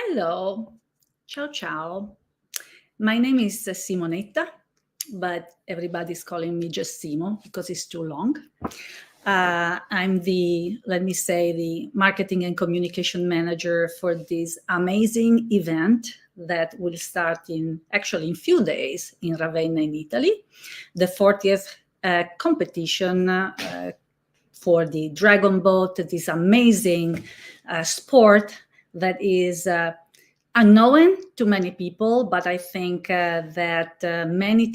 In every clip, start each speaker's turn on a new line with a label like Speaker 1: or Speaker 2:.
Speaker 1: Hello, ciao ciao. My name is Simonetta, but everybody's calling me just Simo because it's too long. I'm let me say, the marketing and communication manager for this amazing event that will start in few days in Ravenna in Italy, the 40th competition for the DragonBoat, this amazing sport that is unknown to many people, but I think that many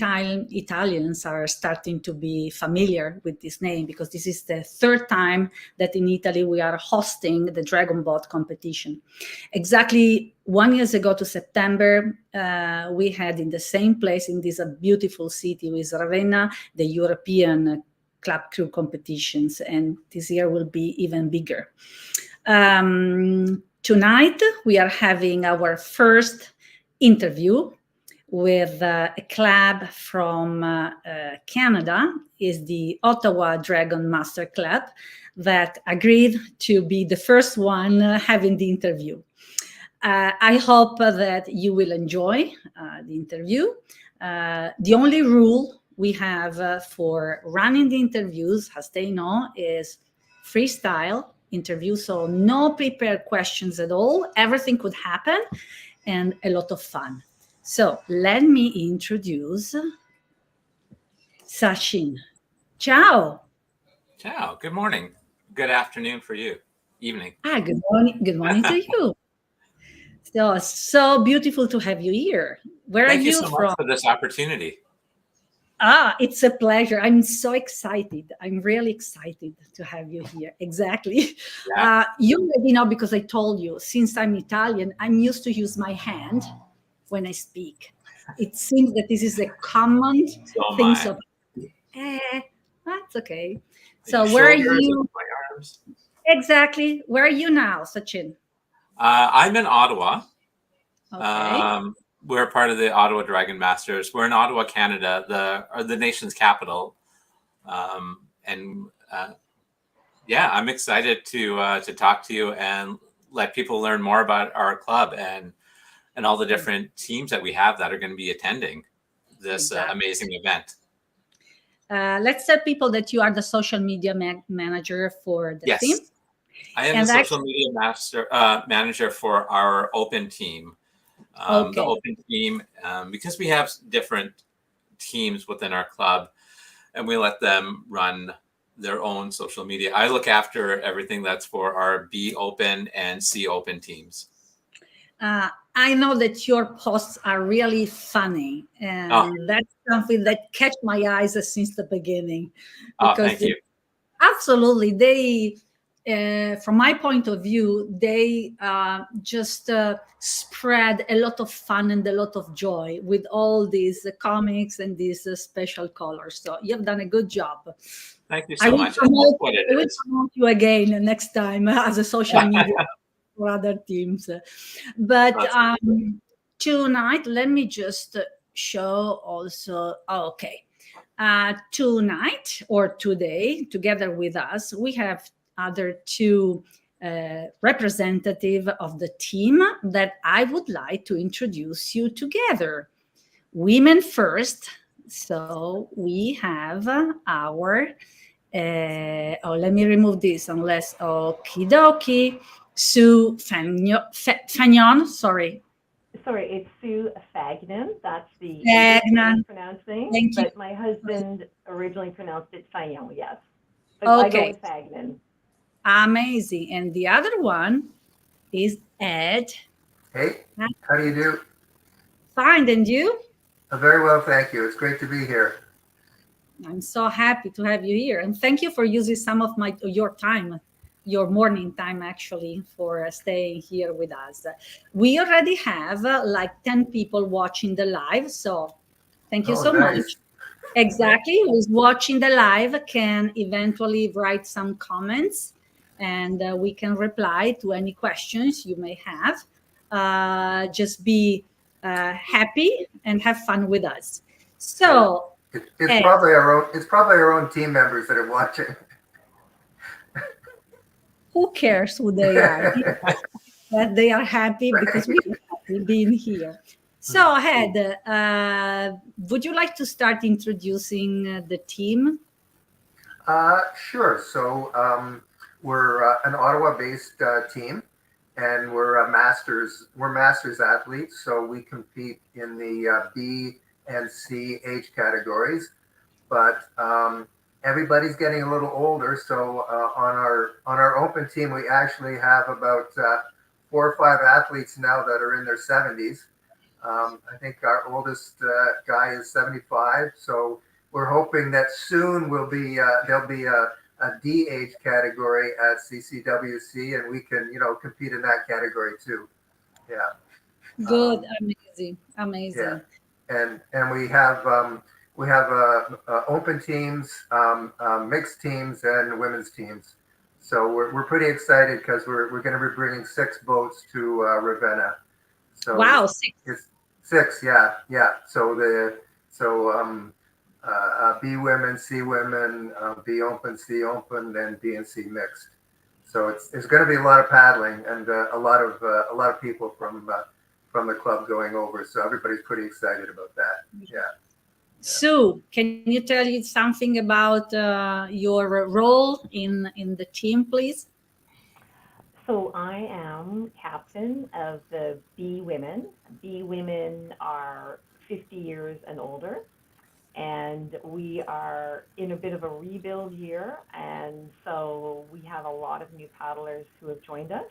Speaker 1: Italians are starting to be familiar with this name because this is the third time that in Italy we are hosting the DragonBoat competition. Exactly 1 year ago to September, we had in the same place in this beautiful city with Ravenna, the European club crew competitions, and this year will be even bigger. Tonight, we are having our first interview with a club from Canada, is the Ottawa Dragon Masters Club, that agreed to be the first one having the interview. I hope that you will enjoy the interview. The only rule we have for running the interviews, as they know, is freestyle interview, so no prepared questions at all. Everything could happen and a lot of fun. So let me introduce Sachin. Ciao.
Speaker 2: Ciao. Good morning. Good afternoon for you. Evening.
Speaker 1: Good morning. Good morning to you. So beautiful to have you here. Where are you
Speaker 2: from? Thank you so much for this opportunity.
Speaker 1: It's a pleasure. I'm so excited. I'm really excited to have you here. Exactly. Yeah. You already know because I told you, since I'm Italian, I'm used to use my hand when I speak. It seems that this is a common thing. So, that's okay. So where are you?
Speaker 2: My arms.
Speaker 1: Exactly. Where are you now, Sachin?
Speaker 2: I'm in Ottawa.
Speaker 1: Okay.
Speaker 2: We're part of the Ottawa Dragon Masters. We're in Ottawa, Canada, the nation's capital. I'm excited to talk to you and let people learn more about our club and all the different teams that we have that are going to be attending this amazing event.
Speaker 1: Let's tell people that you are the social media manager for the team.
Speaker 2: Yes, I am the social media manager for our open team. The open team, because we have different teams within our club and we let them run their own social media. I look after everything that's for our B open and C open teams.
Speaker 1: I know that your posts are really funny, and that's something that catch my eyes since the beginning.
Speaker 2: Thank you.
Speaker 1: Absolutely. They, from my point of view, they just spread a lot of fun and a lot of joy with all these comics and these special colors. So you've done a good job.
Speaker 2: Thank you so much. I
Speaker 1: will promote you again next time as a social media for other teams. But tonight, let me just show also. Tonight or today, together with us, we have other two representative of the team that I would like to introduce you together. Women first. So we have our, let me remove this unless, okie dokie, Sue Fagnon, sorry.
Speaker 3: Sorry, it's Sue Fagnon. That's the pronouncing. But my husband originally pronounced it Fagnon, yes. But I go with Fagnon.
Speaker 1: Amazing. And the other one is Ed.
Speaker 4: Hey, how do you do?
Speaker 1: Fine, and you?
Speaker 4: Very well, thank you. It's great to be here.
Speaker 1: I'm so happy to have you here. And thank you for using some of your time, your morning time, actually, for staying here with us. We already have like 10 people watching the live. So thank you so much. Exactly. Who's watching the live can eventually write some comments and we can reply to any questions you may have. Just be happy and have fun with us. So
Speaker 4: it's probably our own team members that are watching.
Speaker 1: Who cares who they are? that they are happy because we are happy being here. So, Ed, would you like to start introducing the team?
Speaker 4: Sure. So we're an Ottawa-based team, and we're masters athletes. So we compete in the B and C age categories, but everybody's getting a little older. So on our open team, we actually have about 4 or 5 athletes now that are in their 70s. I think our oldest guy is 75. So we're hoping that soon there'll be a D age category at CCWC, and we can compete in that category too. Yeah.
Speaker 1: Good, amazing.
Speaker 4: Yeah, and we have open teams, mixed teams, and women's teams. So we're pretty excited because we're going to be bringing 6 boats to Ravenna. So
Speaker 1: wow,
Speaker 4: it's 6, yeah. So B women, C women, B open, C open, and B and C mixed. So it's going to be a lot of paddling and a lot of people from the club going over. So everybody's pretty excited about that. Yeah.
Speaker 1: Sue, can you tell me something about your role in the team, please?
Speaker 3: So I am captain of the B women. B women are 50 years and older, and we are in a bit of a rebuild year, and so we have a lot of new paddlers who have joined us,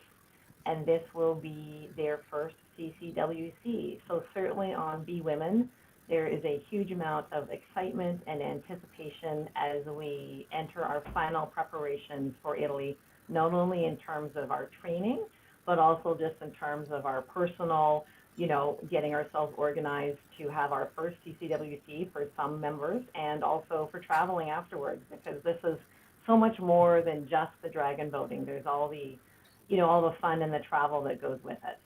Speaker 3: and this will be their first CCWC. So certainly on B women, there is a huge amount of excitement and anticipation as we enter our final preparations for Italy, not only in terms of our training, but also just in terms of our personal, getting ourselves organized to have our first CCWC for some members, and also for traveling afterwards, because this is so much more than just the dragon boating. There's all the, all the fun and the travel that goes with it.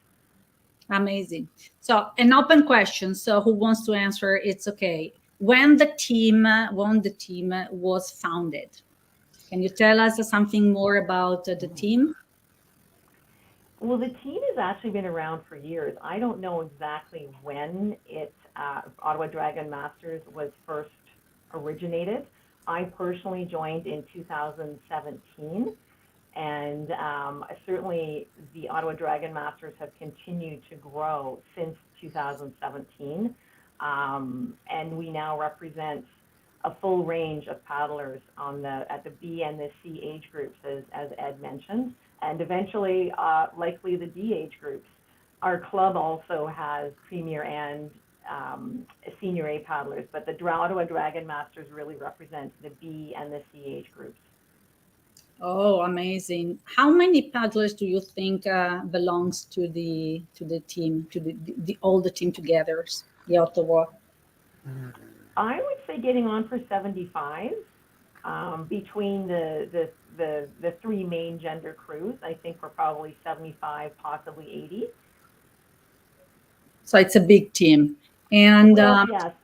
Speaker 1: Amazing. So an open question. So who wants to answer? It's okay. When the team was founded, can you tell us something more about the team?
Speaker 3: Well, the team has actually been around for years. I don't know exactly when Ottawa Dragon Masters was first originated. I personally joined in 2017, and certainly the Ottawa Dragon Masters have continued to grow since 2017, and we now represent a full range of paddlers at the B and the C age groups, as Ed mentioned, and eventually likely the D age groups. Our club also has premier and senior A paddlers, but the Ottawa Dragon Masters really represent the B and the C age groups.
Speaker 1: Oh, amazing! How many paddlers do you think belongs to the team, to the all the team together, the Ottawa?
Speaker 3: I would say getting on for 75 between the 3 main gender crews. I think we're probably 75, possibly 80.
Speaker 1: So it's a big team, and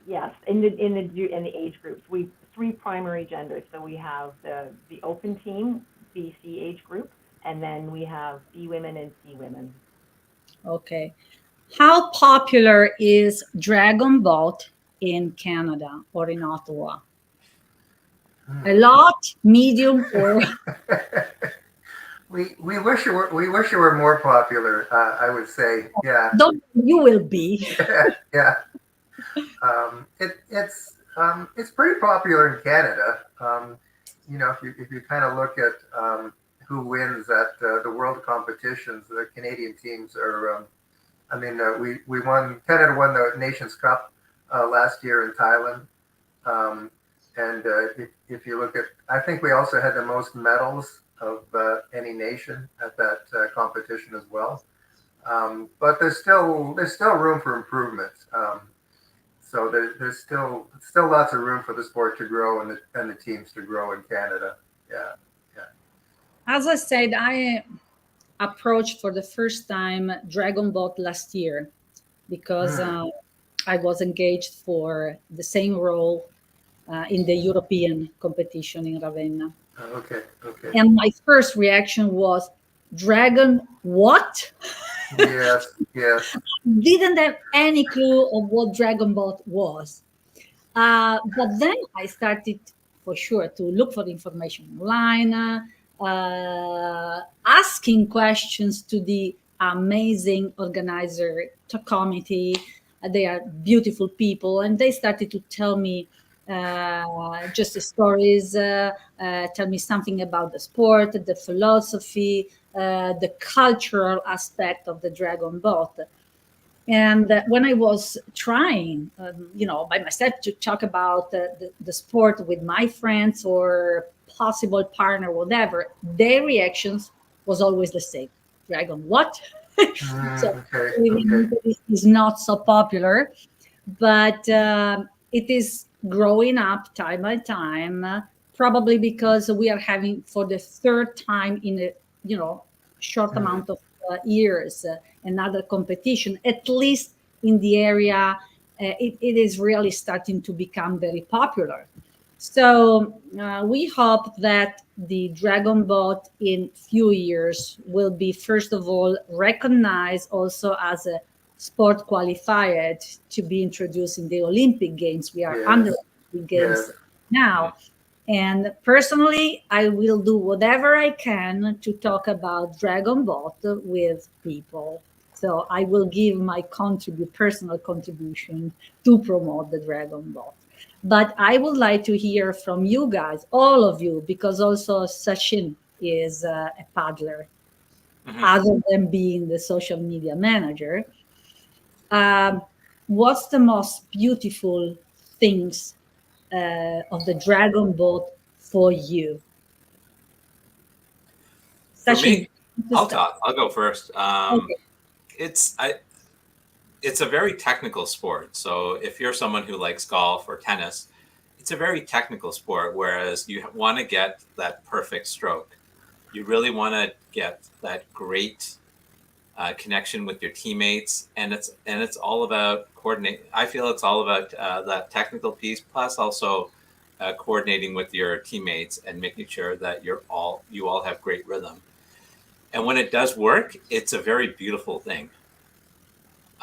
Speaker 3: yes. In the age groups, we 3 primary genders. So we have the open team, BC age group, and then we have B women and C women.
Speaker 1: Okay, how popular is DragonBoat in Canada or in Ottawa? A lot, medium, or
Speaker 4: we wish you were more popular. I would say, yeah.
Speaker 1: You will be.
Speaker 4: Yeah. It's pretty popular in Canada. If you kind of look at who wins at the world competitions, the Canadian teams are. Canada won the Nations Cup last year in Thailand. And if you look at, I think we also had the most medals of any nation at that competition as well. But there's still room for improvement. So there's still lots of room for the sport to grow and the teams to grow in Canada. Yeah.
Speaker 1: As I said, I approached for the first time DragonBoat last year because I was engaged for the same role in the European competition in Ravenna.
Speaker 4: Okay.
Speaker 1: And my first reaction was, Dragon what?
Speaker 4: Yes, yes.
Speaker 1: Didn't have any clue of what DragonBoat was. But then I started for sure to look for information online, asking questions to the amazing organizer committee. They are beautiful people, and they started to tell me just the stories, tell me something about the sport, the philosophy, the cultural aspect of the Dragon Boat. And when I was trying, by myself to talk about the sport with my friends or possible partner, whatever, their reactions was always the same. Dragon, what? So
Speaker 4: Okay, okay.
Speaker 1: it is not so popular, but it is growing up time by time, probably because we are having for the third time in a short amount of years another competition, at least in the area. It is really starting to become very popular. So we hope that the Dragon Boat in few years will be, first of all, recognized also as a sport qualified to be introduced in the Olympic Games. We are under Olympic Games
Speaker 4: Yes.
Speaker 1: now. And personally, I will do whatever I can to talk about Dragon Boat with people. So I will give my personal contribution to promote the Dragon Boat. But I would like to hear from you guys, all of you, because also Sachin is a paddler, other than being the social media manager. What's the most beautiful things of the Dragon Boat for you?
Speaker 2: For
Speaker 1: Sachin,
Speaker 2: me, I'll talk. I'll go first.
Speaker 1: okay.
Speaker 2: It's a very technical sport. So if you're someone who likes golf or tennis, it's a very technical sport. Whereas you want to get that perfect stroke, you really want to get that great connection with your teammates, and it's all about coordinate. I feel it's all about that technical piece, plus also coordinating with your teammates and making sure that you all have great rhythm. And when it does work, it's a very beautiful thing.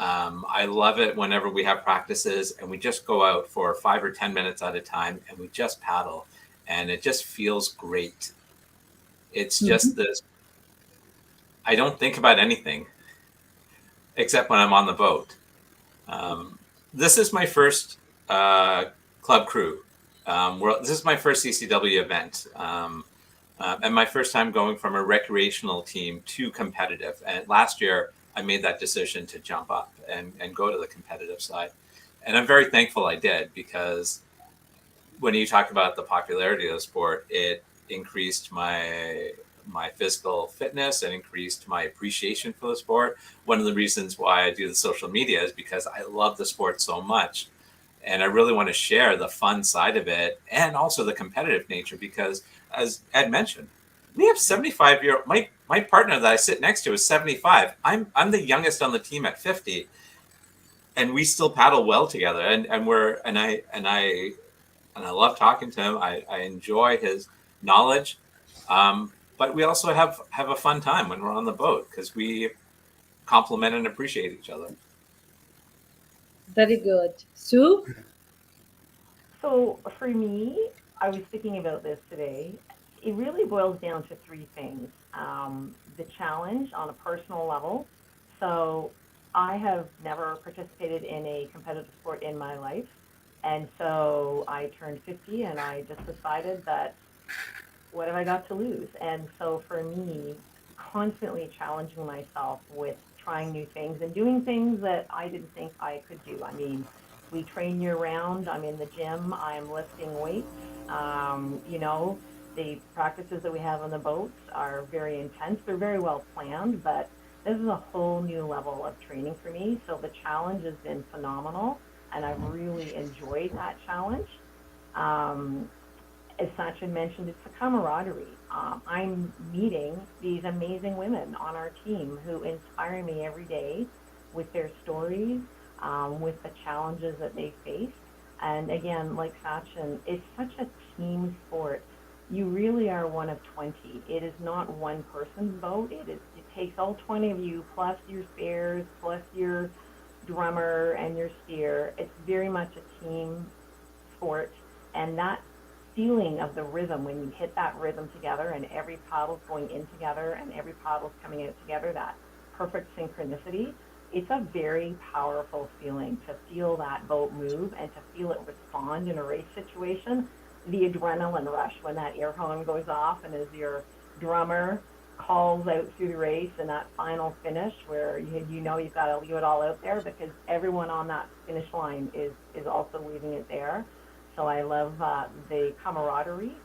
Speaker 2: I love it whenever we have practices and we just go out for 5 or 10 minutes at a time and we just paddle, and it just feels great. It's just this. I don't think about anything except when I'm on the boat. This is my first club crew. This is my first CCW event. And my first time going from a recreational team to competitive. And last year, I made that decision to jump up and go to the competitive side. And I'm very thankful I did, because when you talk about the popularity of the sport, it increased my physical fitness and increased my appreciation for the sport. One of the reasons why I do the social media is because I love the sport so much. And I really want to share the fun side of it and also the competitive nature, because as Ed mentioned, we have 75-year-old. My partner that I sit next to is 75. I'm the youngest on the team at 50, and we still paddle well together. And I love talking to him. I enjoy his knowledge, but we also have a fun time when we're on the boat, because we compliment and appreciate each other.
Speaker 1: Very good. Sue?
Speaker 3: So for me, I was thinking about this today. It really boils down to three things. The challenge on a personal level. So I have never participated in a competitive sport in my life. And so I turned 50 and I just decided that what have I got to lose? And so for me, constantly challenging myself with trying new things and doing things that I didn't think I could do. I mean, we train year round. I'm in the gym. I'm lifting weights. The practices that we have on the boats are very intense. They're very well planned, but this is a whole new level of training for me. So the challenge has been phenomenal, and I've really enjoyed that challenge. As Sachin mentioned, it's the camaraderie. I'm meeting these amazing women on our team who inspire me every day with their stories, with the challenges that they face. And again, like Sachin, it's such a team sport. you really are one of 20. It is not one person's boat. It takes all 20 of you, plus your spares, plus your drummer and your steer. It's very much a team sport. And that feeling of the rhythm, when you hit that rhythm together and every paddle's going in together and every paddle's coming out together, that perfect synchronicity, it's a very powerful feeling to feel that boat move and to feel it respond in a race situation. The adrenaline rush when that air horn goes off and as your drummer calls out through the race and that final finish where you know you've got to leave it all out there because everyone on that finish line is also leaving it there. So I love the camaraderie.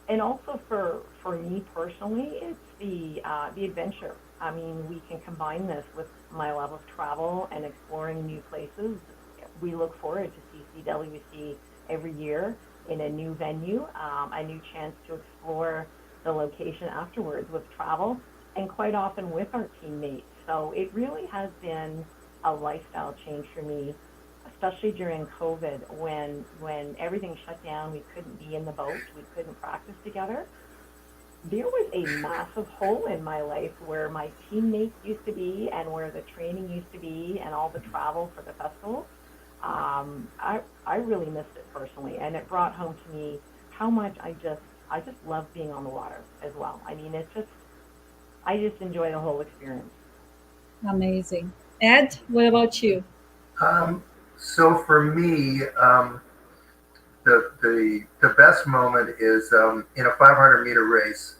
Speaker 3: And also for me personally, it's the adventure. I mean, we can combine this with my love of travel and exploring new places. We look forward to CCWC every year in a new venue, a new chance to explore the location afterwards with travel and quite often with our teammates. So it really has been a lifestyle change for me, especially during COVID when everything shut down, we couldn't be in the boat, we couldn't practice together. There was a massive hole in my life where my teammates used to be and where the training used to be and all the travel for the festivals. I really missed it personally, and it brought home to me how much I just love being on the water as well. I mean, I just enjoy the whole experience.
Speaker 1: Amazing. Ed, what about you?
Speaker 4: So for me, the best moment is in a 500-meter race,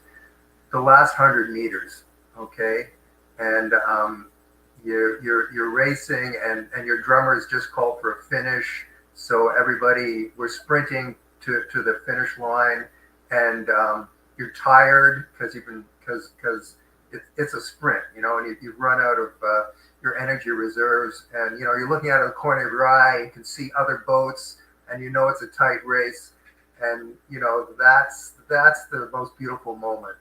Speaker 4: the last 100 meters. Okay, and you're racing, and your drummer has just called for a finish. So we're sprinting to the finish line, and you're tired because it's a sprint, and you've run out of your energy reserves, and you're looking out of the corner of your eye, you can see other boats, and it's a tight race, and that's the most beautiful moment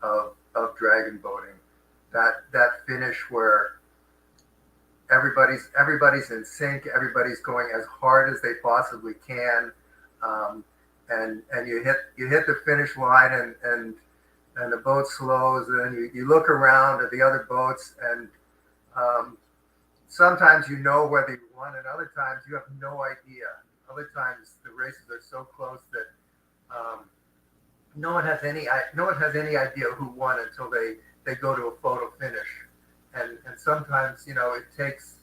Speaker 4: of dragon boating, that finish where everybody's in sync, everybody's going as hard as they possibly can, and you hit the finish line, and the boat slows, and then you look around at the other boats, and sometimes whether you won, and other times you have no idea. Other times the races are so close that no one has any idea who won until they go to a photo finish, and sometimes it takes.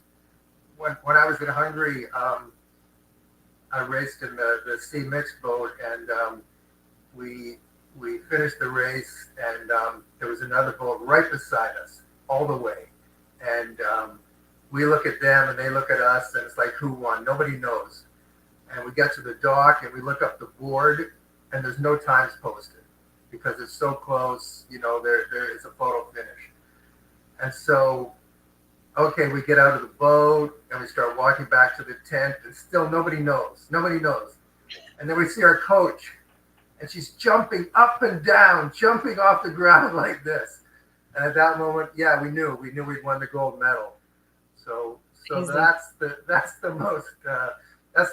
Speaker 4: When I was in Hungary, I raced in the C mixed boat, and we finished the race, and there was another boat right beside us all the way, and we look at them and they look at us, and it's like, who won? Nobody knows. And we get to the dock and we look up the board, and there's no times posted because it's so close. There is a photo finish, and so okay, we get out of the boat and we start walking back to the tent, and still nobody knows. And then we see our coach, and she's jumping up and down, jumping off the ground like this. And at that moment, yeah, we knew we'd won the gold medal. So that's the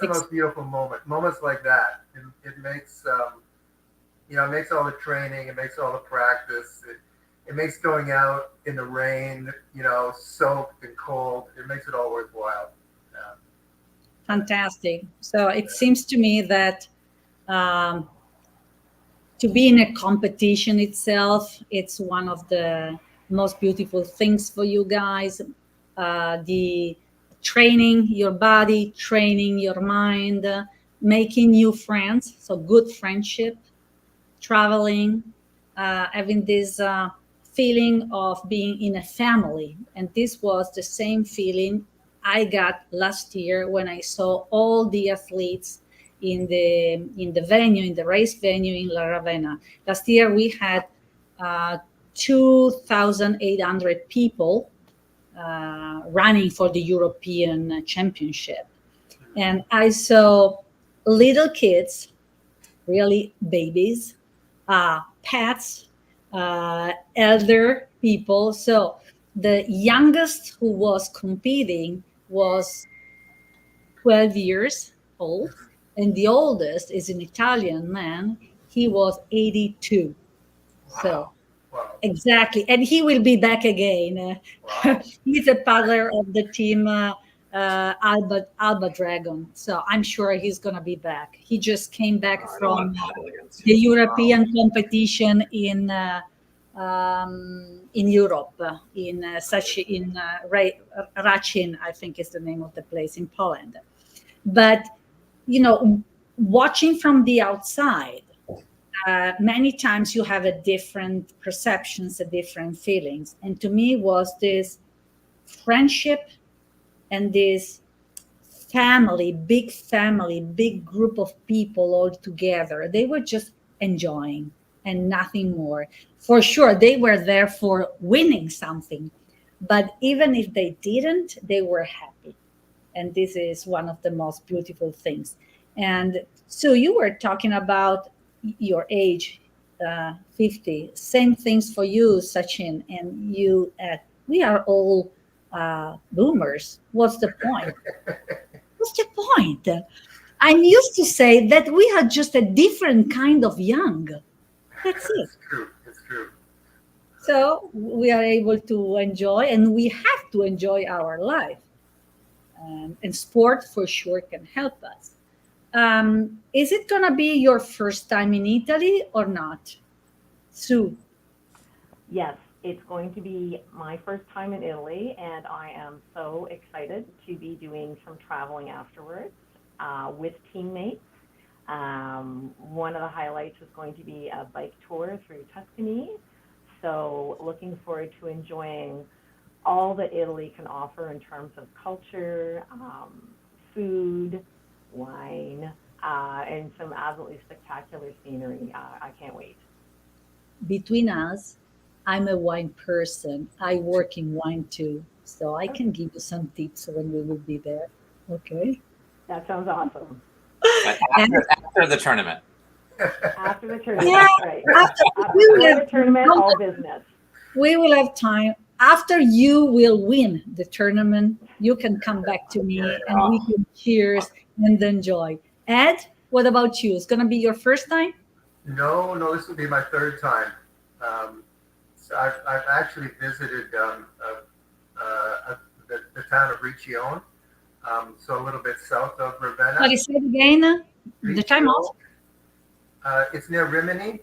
Speaker 4: most beautiful moment. Moments like that, it makes it makes all the training, it makes all the practice, it makes going out in the rain, soaked and cold, it makes it all worthwhile. Yeah.
Speaker 1: Fantastic. So it seems to me that to be in a competition itself, it's one of the most beautiful things for you guys. The training your body, training your mind, making new friends, so good friendship, traveling, having this feeling of being in a family. And this was the same feeling I got last year when I saw all the athletes in the venue, in the race venue in La Ravenna. Last year we had 2,800 people running for the European Championship. And I saw little kids, really babies, pets, elder people. So the youngest who was competing was 12 years old, and the oldest is an Italian man. he was 82. So
Speaker 4: Wow.
Speaker 1: exactly, and he will be back again.
Speaker 4: Wow.
Speaker 1: He's a paddler of the team Alba Dragon, so I'm sure he's gonna be back. He just came back
Speaker 2: I don't
Speaker 1: from
Speaker 2: want to paddle against
Speaker 1: the
Speaker 2: you.
Speaker 1: European competition in Europe, Rachin, I think is the name of the place in Poland. But you know, watching from the outside, many times you have a different perceptions, a different feelings, and to me was this friendship and this family, big group of people all together. They were just enjoying and nothing more. For sure, they were there for winning something, but even if they didn't, they were happy. And this is one of the most beautiful things. And so you were talking about your age, 50. Same things for you, Sachin, and you. We are all boomers. What's the point? What's the point? I'm used to say that we are just a different kind of young. That's it.
Speaker 4: It's true. It's true.
Speaker 1: So we are able to enjoy, and we have to enjoy our life. And sport for sure can help us. Is it going to be your first time in Italy or not? Sue?
Speaker 3: Yes, it's going to be my first time in Italy, and I am so excited to be doing some traveling afterwards with teammates. One of the highlights is going to be a bike tour through Tuscany. So looking forward to enjoying all that Italy can offer in terms of culture, food, wine, and some absolutely spectacular scenery. I can't wait.
Speaker 1: Between us, I'm a wine person. I work in wine too. So I can give you some tips when we will be there. Okay.
Speaker 3: That sounds awesome.
Speaker 2: But after the tournament.
Speaker 3: After the tournament,
Speaker 1: Yeah,
Speaker 3: right.
Speaker 1: after
Speaker 3: After
Speaker 1: you
Speaker 3: the
Speaker 1: have-
Speaker 3: tournament, all business.
Speaker 1: we will have time. After you will win the tournament, you can come back to me and we can cheers and enjoy. Ed, what about you? It's going to be your first time?
Speaker 4: No, this will be my third time. So I've actually visited the town of Riccione, so a little bit south of Ravenna.
Speaker 1: Sorry, say it again. The time off?
Speaker 4: It's near Rimini.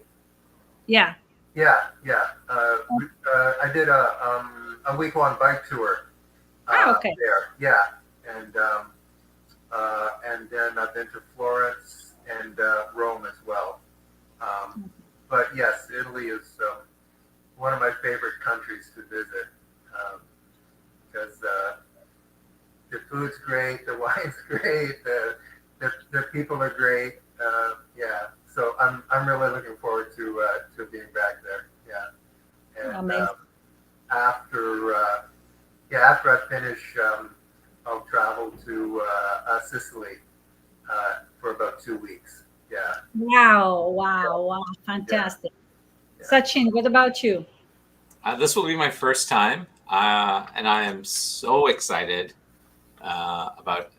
Speaker 1: Yeah.
Speaker 4: Yeah. I did a week-long bike tour.
Speaker 1: Okay.
Speaker 4: There, yeah, and then I've been to Florence and Rome as well. But yes, Italy is one of my favorite countries to visit because the food's great, the wine's great, the people are great. Yeah, so I'm really looking forward to being back there. Yeah, and after I finish, I'll travel to Sicily for about 2 weeks. Yeah.
Speaker 1: Wow. Fantastic.
Speaker 4: Yeah.
Speaker 1: Sachin, what about you?
Speaker 2: This will be my first time, and I am so excited about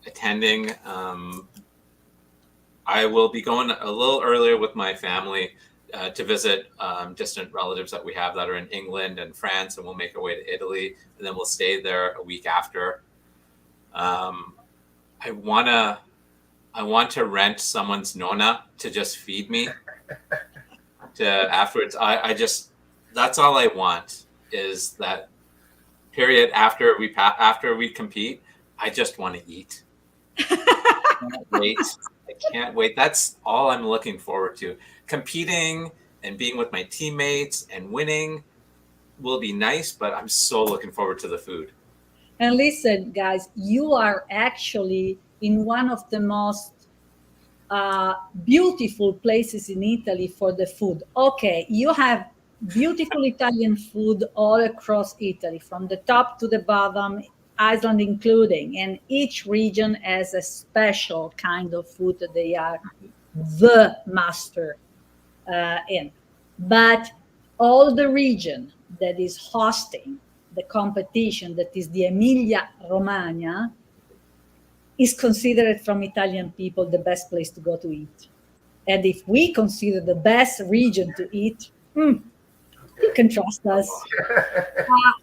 Speaker 2: attending. I will be going a little earlier with my family to visit distant relatives that we have that are in England and France, and we'll make our way to Italy, and then we'll stay there a week after. I want to rent someone's nonna to just feed me. Afterwards, I just, that's all I want is that period after we compete. I just want to eat. I can't wait. That's all I'm looking forward to. Competing and being with my teammates and winning will be nice, but I'm so looking forward to the food.
Speaker 1: And listen, guys, you are actually in one of the most beautiful places in Italy for the food. Okay, you have beautiful Italian food all across Italy, from the top to the bottom, Iceland including, and each region has a special kind of food that they are the master in. But all the region that is hosting the competition, that is the Emilia-Romagna, is considered from Italian people the best place to go to eat. And if we consider the best region to eat, you can trust us.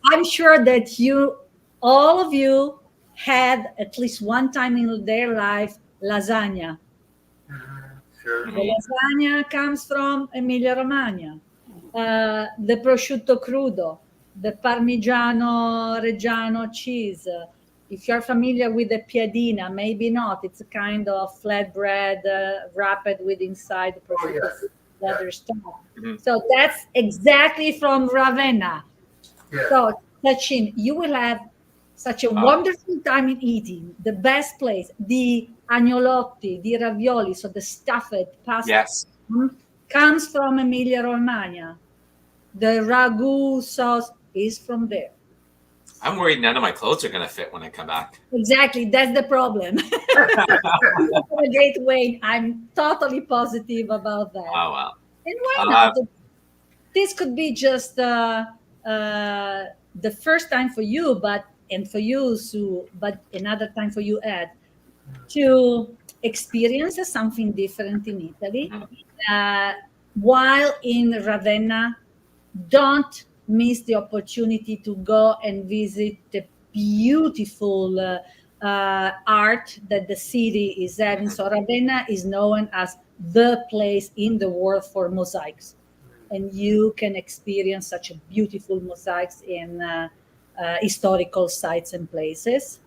Speaker 1: I'm sure that all of you had at least one time in their life lasagna.
Speaker 4: Sure.
Speaker 1: The lasagna comes from Emilia-Romagna. The prosciutto crudo, the Parmigiano Reggiano cheese. If you're familiar with the piadina, maybe not. It's a kind of flatbread wrapped with inside the prosciutto leather stuff. So that's exactly from Ravenna.
Speaker 4: Yeah.
Speaker 1: So, Sachin, you will have such a wonderful time in eating. The best place, the agnolotti, the ravioli, so the stuffed pasta, comes from Emilia-Romagna. The ragu sauce is from there.
Speaker 2: I'm worried none of my clothes are going to fit when I come back.
Speaker 1: Exactly, that's the problem. A great way. I'm totally positive about that.
Speaker 2: Oh, wow.
Speaker 1: And why not? This could be just the first time for you, but another time for you, Ed, to experience something different in Italy. While in Ravenna, don't miss the opportunity to go and visit the beautiful art that the city is having. So Ravenna is known as the place in the world for mosaics. And you can experience such a beautiful mosaics in historical sites and places.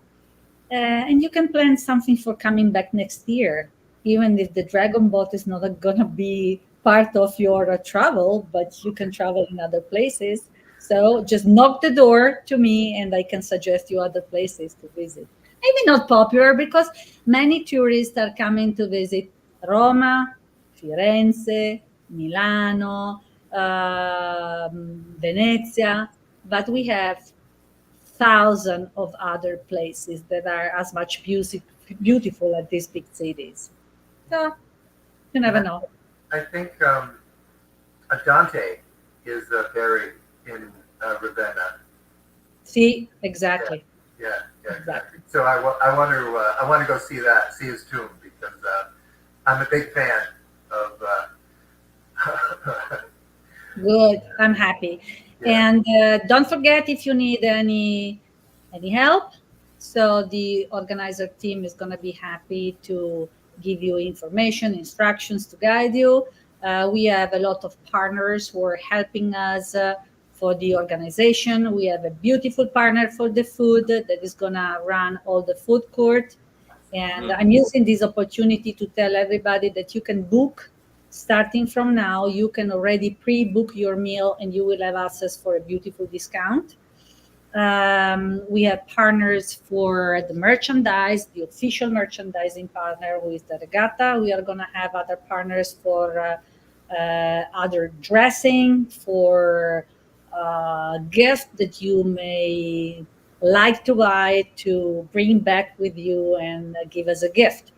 Speaker 1: And you can plan something for coming back next year, even if the DragonBoat is not going to be part of your travel, but you can travel in other places. So just knock the door to me and I can suggest you other places to visit. Maybe not popular because many tourists are coming to visit Roma, Firenze, Milano, Venezia, but we have thousands of other places that are as much beautiful as these big cities. So you never know.
Speaker 4: I think Dante is buried in Ravenna.
Speaker 1: See, exactly.
Speaker 4: Yeah, exactly. So I want to go see his tomb because I'm a big fan of.
Speaker 1: Good, I'm happy. Yeah. And don't forget if you need any help. So the organizer team is going to be happy to give you information, instructions to guide you. We have a lot of partners who are helping us for the organization. We have a beautiful partner for the food that is going to run all the food court. And I'm using this opportunity to tell everybody that you can book starting from now. You can already pre-book your meal and you will have access for a beautiful discount. We have partners for the merchandise, the official merchandising partner who is the regatta. We are going to have other partners for other dressing, for gift that you may like to buy to bring back with you and give as a gift.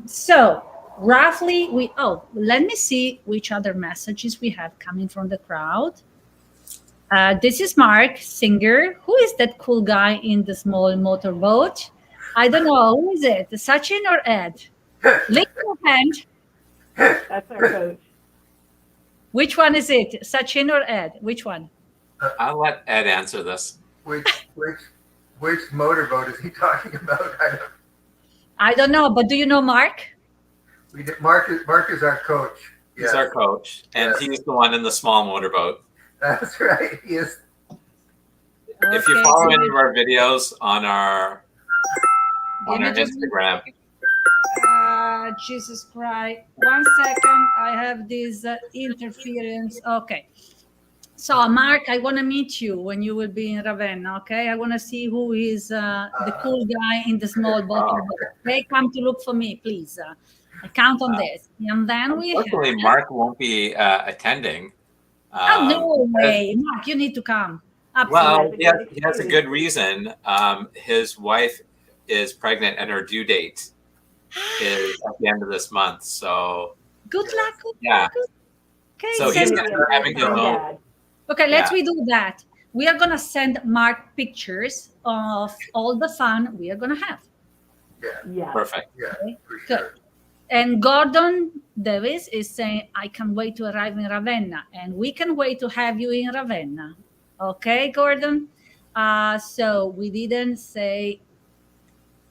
Speaker 1: So roughly let me see which other messages we have coming from the crowd. This is Mark Singer. Who is that cool guy in the small motorboat? I don't know. Who is it? Sachin or Ed? Lift your hand.
Speaker 3: That's our coach.
Speaker 1: Which one is it? Sachin or Ed? Which one?
Speaker 2: I'll let Ed answer this.
Speaker 4: Which motorboat is he talking about?
Speaker 1: I don't know, but do you know Mark?
Speaker 4: Mark is our coach.
Speaker 2: He's our coach, and he's the one in the small motorboat.
Speaker 4: That's right. He is.
Speaker 2: If you follow any of our videos on our Instagram.
Speaker 1: Jesus Christ. 1 second. I have this interference. Okay. So, Mark, I want to meet you when you will be in Ravenna, okay? I want to see who is the cool guy in the small boat. Okay, come to look for me, please. I count on this. And then
Speaker 2: unfortunately, Mark won't be attending.
Speaker 1: No way. Mark, you need to come.
Speaker 2: Absolutely. Well, he has a good reason. His wife is pregnant and her due date is at the end of this month. So
Speaker 1: good luck.
Speaker 2: Yeah.
Speaker 1: Okay,
Speaker 2: so he's going to be having his own.
Speaker 1: Okay, let's redo that. We are going to send Mark pictures of all the fun we are going to have.
Speaker 4: Yeah.
Speaker 2: Perfect.
Speaker 4: Yeah.
Speaker 1: Okay, good. And Gordon Davis is saying, I can't wait to arrive in Ravenna, and we can wait to have you in Ravenna. Okay, Gordon? So we didn't say,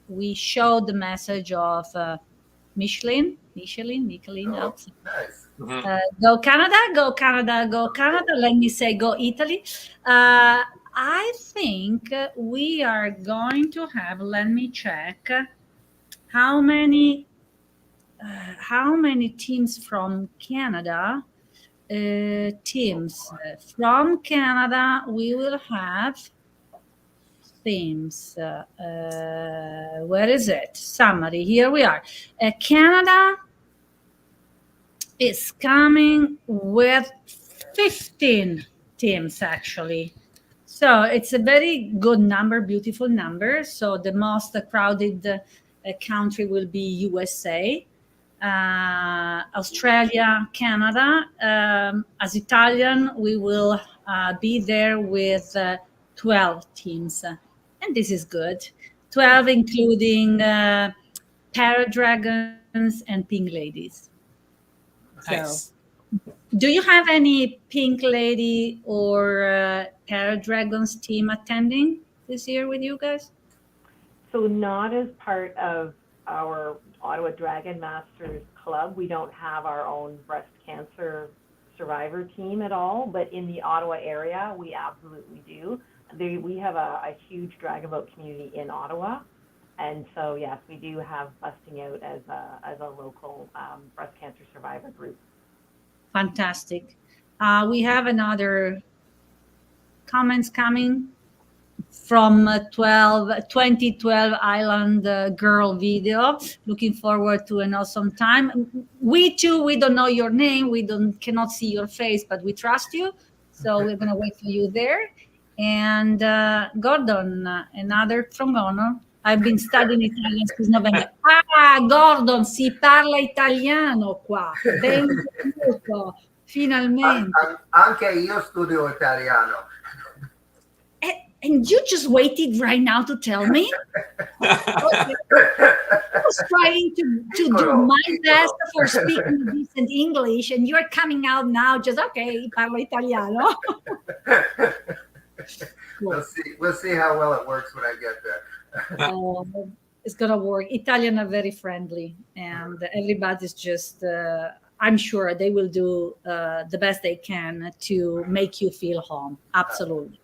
Speaker 1: we showed the message of Michelin.
Speaker 4: Oh, nice.
Speaker 1: Go Canada, go Canada, go Canada. Let me say, go Italy. I think we are going to have, let me check, how many teams from Canada? Teams from Canada, we will have teams. Where is it? Summary. Here we are. Canada is coming with 15 teams, actually. So it's a very good number, beautiful number. So the most crowded country will be USA, Australia, Canada. As Italian, we will be there with 12 teams. And this is good. 12, including Paradragons and Pink Ladies.
Speaker 2: Nice.
Speaker 1: So, do you have any Pink Lady or Paradragons team attending this year with you guys?
Speaker 3: So not as part of our Ottawa Dragon Masters Club. We don't have our own breast cancer survivor team at all, but in the Ottawa area, we absolutely do. We have a huge DragonBoat community in Ottawa. And so, yes, we do have Busting Out as a local breast cancer survivor group.
Speaker 1: Fantastic. We have another comments coming from 2012 Island Girl video. Looking forward to an awesome time. We too, we don't know your name. We cannot see your face, but we trust you. So we're going to wait for you there. And Gordon, another from Honor. I've been studying Italian since November. Gordon, si parla italiano qua. Benvenuto, finalmente.
Speaker 4: Anche io studio italiano.
Speaker 1: And you just waited right now to tell me? Okay. I was trying to do my best for speaking decent English, and you're coming out now just, okay, parlo italiano.
Speaker 4: Cool. We'll see how well it works when I get there.
Speaker 1: It's gonna work. Italian are very friendly, and everybody's just I'm sure they will do the best they can to make you feel home. Absolutely.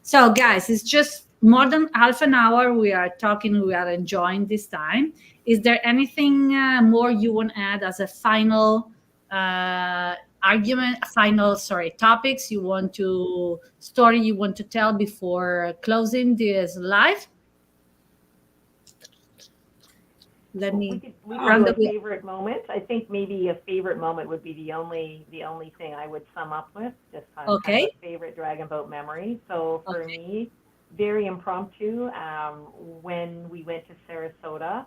Speaker 1: So guys, it's just more than half an hour we are talking. We are enjoying this time. Is there anything more you want to add as a final topics you want to tell before closing this live? Let me
Speaker 3: run the favorite moment. I think maybe a favorite moment would be the only thing I would sum up with. Just kind of a favorite DragonBoat memory. So for me, very impromptu. When we went to Sarasota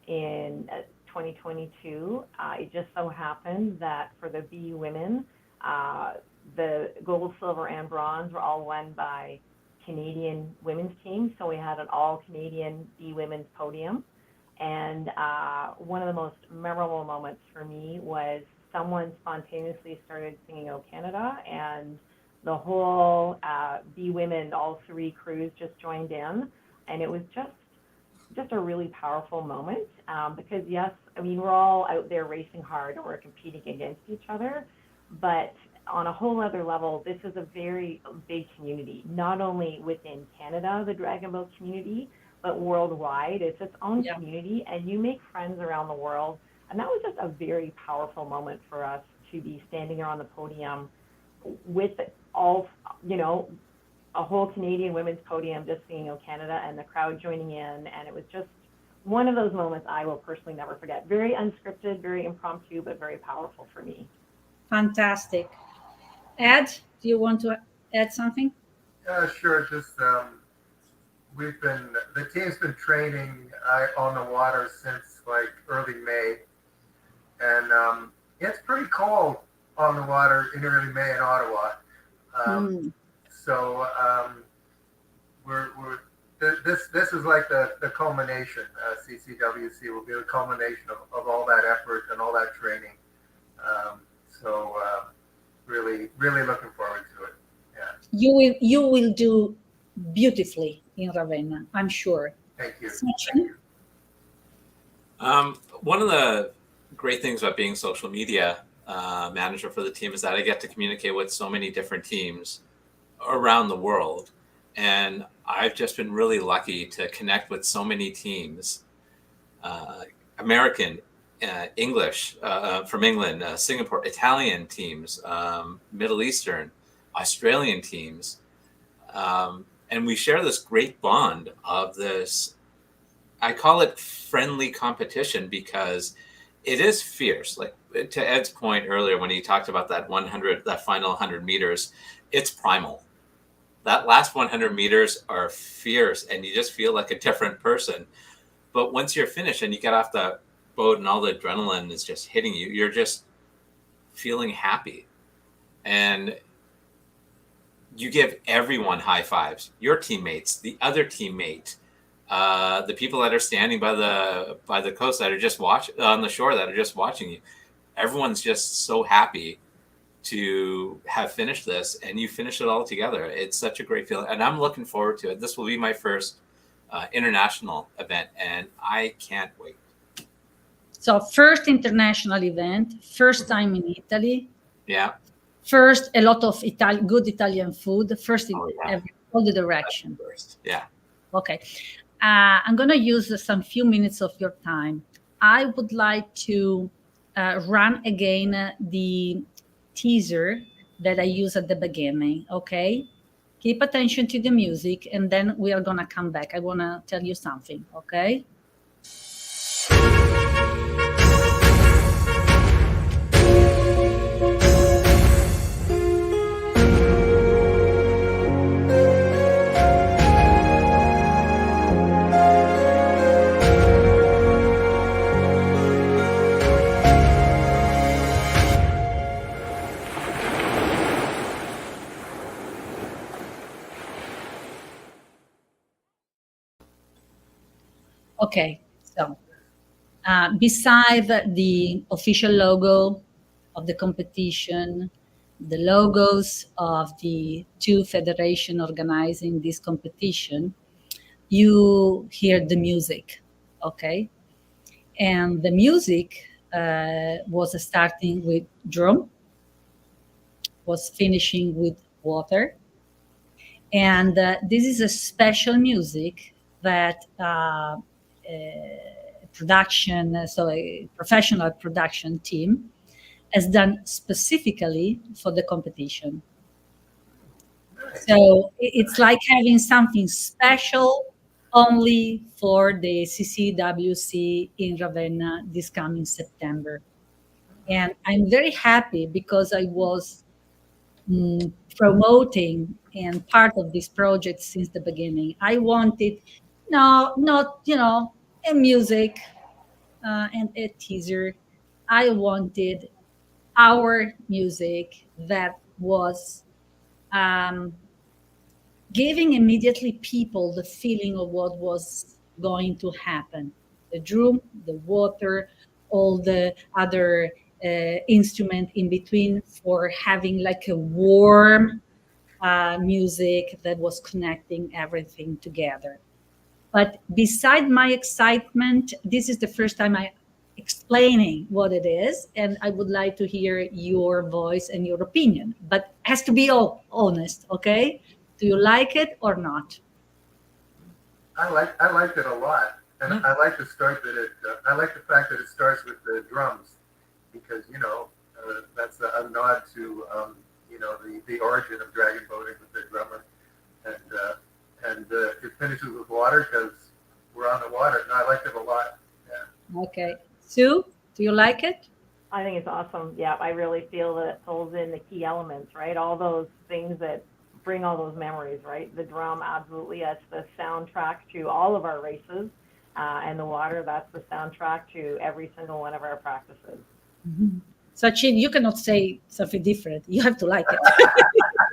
Speaker 3: in 2022, it just so happened that for the B women, the gold, silver, and bronze were all won by Canadian women's teams. So we had an all Canadian B women's podium. And one of the most memorable moments for me was someone spontaneously started singing "O Canada," and the whole B women, all three crews just joined in, and it was just a really powerful moment because yes, I mean we're all out there racing hard and we're competing against each other, but on a whole other level, this is a very big community, not only within Canada, the DragonBoat community, but worldwide. It's its own community, and you make friends around the world. And that was just a very powerful moment for us to be standing there on the podium with all, a whole Canadian women's podium, just singing "O Canada," and the crowd joining in. And it was just one of those moments I will personally never forget. Very unscripted, very impromptu, but very powerful for me.
Speaker 1: Fantastic. Ed, do you want to add something?
Speaker 4: Sure. Just the team's been training on the water since like early May, and it's pretty cold on the water in early May in Ottawa. So we're this is like the culmination. CCWC will be the culmination of all that effort and all that training. Really looking forward to it. Yeah.
Speaker 1: You will do beautifully in Ravenna, I'm sure.
Speaker 4: Thank you.
Speaker 2: One of the great things about being social media manager for the team is that I get to communicate with so many different teams around the world. And I've just been really lucky to connect with so many teams, American, English, from England, Singapore, Italian teams, Middle Eastern, Australian teams. And we share this great bond of this, I call it friendly competition, because it is fierce. Like to Ed's point earlier, when he talked about that final 100 meters, it's primal. That last 100 meters are fierce and you just feel like a different person. But once you're finished and you get off the boat and all the adrenaline is just hitting you, you're just feeling happy. And you give everyone high fives, your teammates, the other teammate, the people that are standing by the coast that are just on the shore that are just watching you. Everyone's just so happy to have finished this, and you finish it all together. It's such a great feeling, and I'm looking forward to it. This will be my first international event, and I can't wait.
Speaker 1: So first international event, first time in Italy.
Speaker 2: Yeah.
Speaker 1: First, a lot of good Italian food. First in all the direction.
Speaker 2: Yeah.
Speaker 1: Okay. I'm going to use some few minutes of your time. I would like to run again the teaser that I use at the beginning. Okay. Keep attention to the music, and then we are going to come back. I want to tell you something. Okay. Okay, so beside the official logo of the competition, the logos of the two federations organizing this competition, you hear the music, okay? And the music was starting with drum, was finishing with water. And this is a special music that a professional production team has done specifically for the competition. So it's like having something special only for the CCWC in Ravenna this coming September. And I'm very happy because I was promoting and part of this project since the beginning. I wanted not a music and a teaser. I wanted our music that was giving immediately people the feeling of what was going to happen. The drum, the water, all the other instrument in between, for having like a warm music that was connecting everything together. But beside my excitement, this is the first time I'm explaining what it is, and I would like to hear your voice and your opinion, but it has to be all honest, okay? Do you like it or not?
Speaker 4: I liked it a lot, and I like the start that it. I like the fact that it starts with the drums, because that's a nod to the origin of dragon boating with the drummer, and it finishes with water because we're on the water, and I liked it a lot. Yeah.
Speaker 1: Okay, Sue, do you like it?
Speaker 3: I think it's awesome. Yeah, I really feel that it pulls in the key elements, right? All those things that bring all those memories, right? The drum, absolutely, that's the soundtrack to all of our races, and the water, that's the soundtrack to every single one of our practices.
Speaker 1: Mm-hmm. Sachin, you cannot say something different. You have to like it.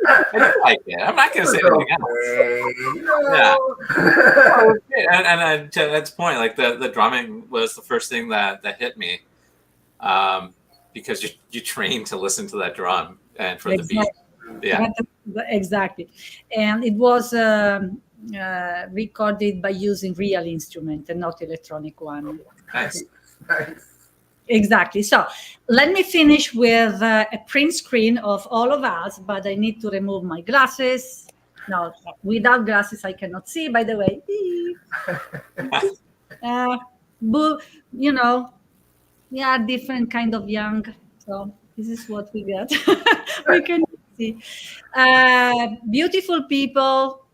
Speaker 2: I like it. I'm not going to say anything else. Yeah. And to Ed's point, like the drumming was the first thing that hit me, because you train to listen to that drum and for the beat. Yeah,
Speaker 1: exactly. And it was recorded by using real instrument and not electronic one.
Speaker 2: Nice.
Speaker 1: Exactly. So let me finish with a print screen of all of us, but I need to remove my glasses. No, without glasses, I cannot see, by the way. You know, we are different kind of young. So this is what we get. We can see. Beautiful people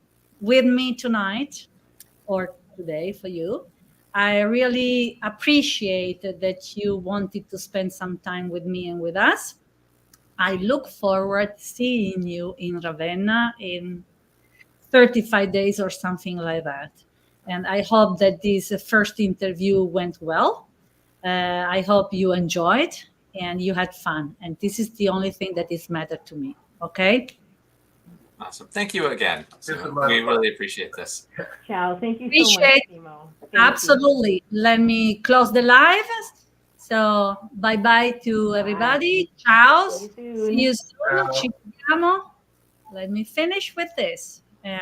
Speaker 1: with me tonight or today for you. I really appreciate that you wanted to spend some time with me and with us. I look forward to seeing you in Ravenna in 35 days or something like that. And I hope that this first interview went well. I hope you enjoyed and you had fun. And this is the only thing that is matter to me. Okay?
Speaker 2: Awesome. Thank you again. We really appreciate this.
Speaker 3: Ciao. Thank you so much, Simo.
Speaker 1: Absolutely. Let me close the live. So bye-bye to everybody. Ciao. See you soon. Ci vediamo. Let me finish with this. And